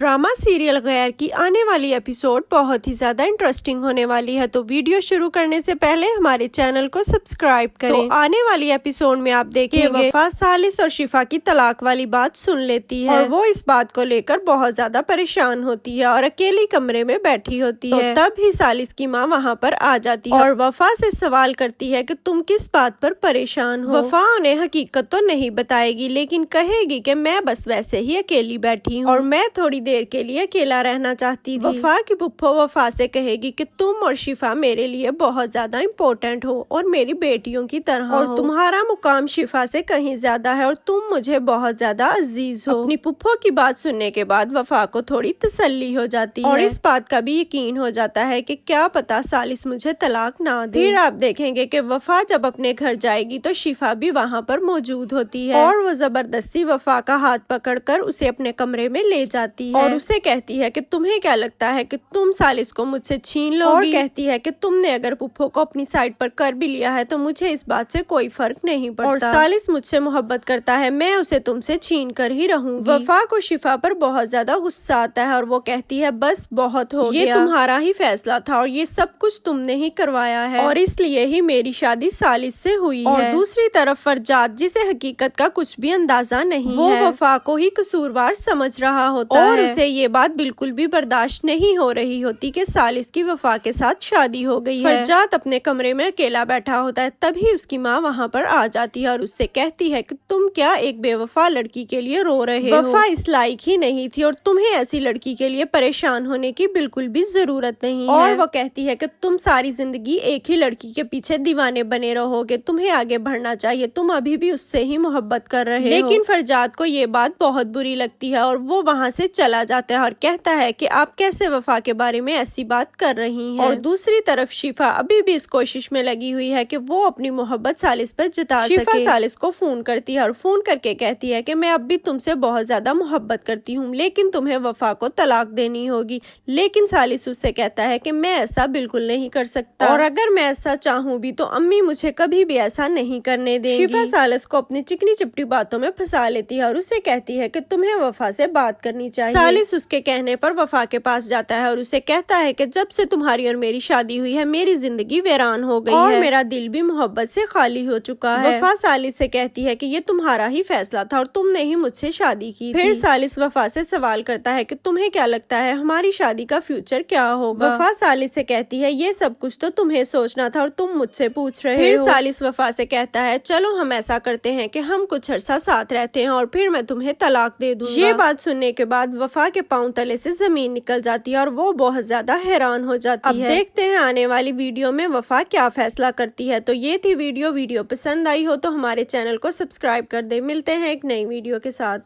Drama serial गैर की आने वाली एपिसोड बहुत ही ज्यादा इंटरेस्टिंग होने वाली है, तो वीडियो शुरू करने से पहले हमारे चैनल को सब्सक्राइब करें। तो आने वाली एपिसोड में आप देखेंगे वफा सालिस और शिफा की तलाक वाली बात सुन लेती है और वो इस बात को लेकर बहुत ज्यादा परेशान होती है और अकेली कमरे में बैठी होती है। तब ही सालिस की माँ वहाँ पर आ जाती है और वफा से सवाल करती है कि तुम किस बात पर परेशान हो। वफा उन्हें हकीकत तो नहीं बताएगी, लेकिन कहेगी कि मैं बस वैसे ही अकेली बैठी हूँ और मैं थोड़ी देर के लिए अकेला रहना चाहती थी। वफा की पुप्पो वफा से कहेगी कि तुम और शिफा मेरे लिए बहुत ज्यादा इम्पोर्टेंट हो और मेरी बेटियों की तरह और तुम्हारा मुकाम शिफा से कहीं ज्यादा है और तुम मुझे बहुत ज्यादा अजीज हो। अपनी पुप्पो की बात सुनने के बाद वफा को थोड़ी तसल्ली हो जाती है और इस बात का भी यकीन हो जाता है कि क्या पता सालिस मुझे तलाक ना दे। फिर आप देखेंगे कि वफा जब अपने घर जाएगी तो शिफा भी वहाँ पर मौजूद होती है और वो जबरदस्ती वफा का हाथ पकड़कर उसे अपने कमरे में ले जाती है और उसे कहती है कि तुम्हें क्या लगता है कि तुम सालिस को मुझसे छीन लोगी, और कहती है कि तुमने अगर पुप्पो को अपनी साइड पर कर भी लिया है तो मुझे इस बात से कोई फर्क नहीं पड़ता और सालिस मुझसे मोहब्बत करता है, मैं उसे तुमसे छीन कर ही रहूंगी। वफा को शिफा पर बहुत ज्यादा गुस्सा आता है और वो कहती है बस बहुत हो गया, ये तुम्हारा ही फैसला था और ये सब कुछ तुमने ही करवाया है और इसलिए ही मेरी शादी सालिस से हुई है। और दूसरी तरफ फरजाद, जिसे हकीकत का कुछ भी अंदाजा नहीं वो वफा को ही कसूरवार समझ रहा होता है और उसे ये बात बिल्कुल भी बर्दाश्त नहीं हो रही होती कि सालिस की वफा के साथ शादी हो गई है। फरजाद अपने कमरे में अकेला बैठा होता है, तभी उसकी माँ वहाँ पर आ जाती है और उससे कहती है कि तुम क्या एक बेवफा लड़की के लिए रो रहे हो, वफा इस लायक ही नहीं थी और तुम्हें ऐसी लड़की के लिए परेशान होने की बिल्कुल भी जरूरत नहीं है। और वो कहती है कि तुम सारी जिंदगी एक ही लड़की के पीछे दीवाने बने रहोगे, तुम्हें आगे बढ़ना चाहिए, तुम अभी भी उससे ही मोहब्बत कर रहे हो। लेकिन फरजाद को ये बात बहुत बुरी लगती है और वो वहाँ से चला जाता है और कहता है कि आप कैसे वफा के बारे में ऐसी बात कर रही हैं। और दूसरी तरफ शिफा अभी भी इस कोशिश में लगी हुई है कि वो अपनी मोहब्बत सालिस पर जता सके। शिफा सालिस को फोन करती है और फोन करके कहती है कि मैं अब भी तुमसे बहुत ज्यादा मोहब्बत करती हूँ, लेकिन तुम्हें वफा को तलाक देनी होगी। लेकिन सालिस उससे कहता है कि मैं ऐसा बिल्कुल नहीं कर सकता और अगर मैं ऐसा चाहूँ भी तो अम्मी मुझे कभी भी ऐसा नहीं करने देंगी। शिफा सालिस को अपनी चिकनी चिपटी बातों में फंसा लेती है और उसे कहती है कि तुम्हें वफा से बात करनी चाहिए। सालिस उसके कहने पर वफा के पास जाता है और उसे कहता है कि जब से तुम्हारी और मेरी शादी हुई है मेरी जिंदगी वीरान हो गई और मेरा दिल भी मोहब्बत से खाली हो चुका है। वफा सालिस से कहती है कि ये तुम्हारा ही फैसला था और तुमने ही मुझसे शादी की। फिर सालिस वफा से सवाल करता है कि तुम्हें क्या लगता है हमारी शादी का फ्यूचर क्या होगा। वफा सालिस से कहती है ये सब कुछ तो तुम्हें सोचना था और तुम मुझसे पूछ रहे हो। फिर सालिस वफा से कहता है चलो हम ऐसा करते हैं कि हम कुछ अरसा साथ रहते हैं और फिर मैं तुम्हें तलाक दे दूंगा। ये बात सुनने के बाद वफा के पांव तले से जमीन निकल जाती है और वो बहुत ज्यादा हैरान हो जाती है। अब देखते हैं आने वाली वीडियो में वफा क्या फैसला करती है। तो ये थी वीडियो पसंद आई हो तो हमारे चैनल को सब्सक्राइब कर दे। मिलते हैं एक नई वीडियो के साथ।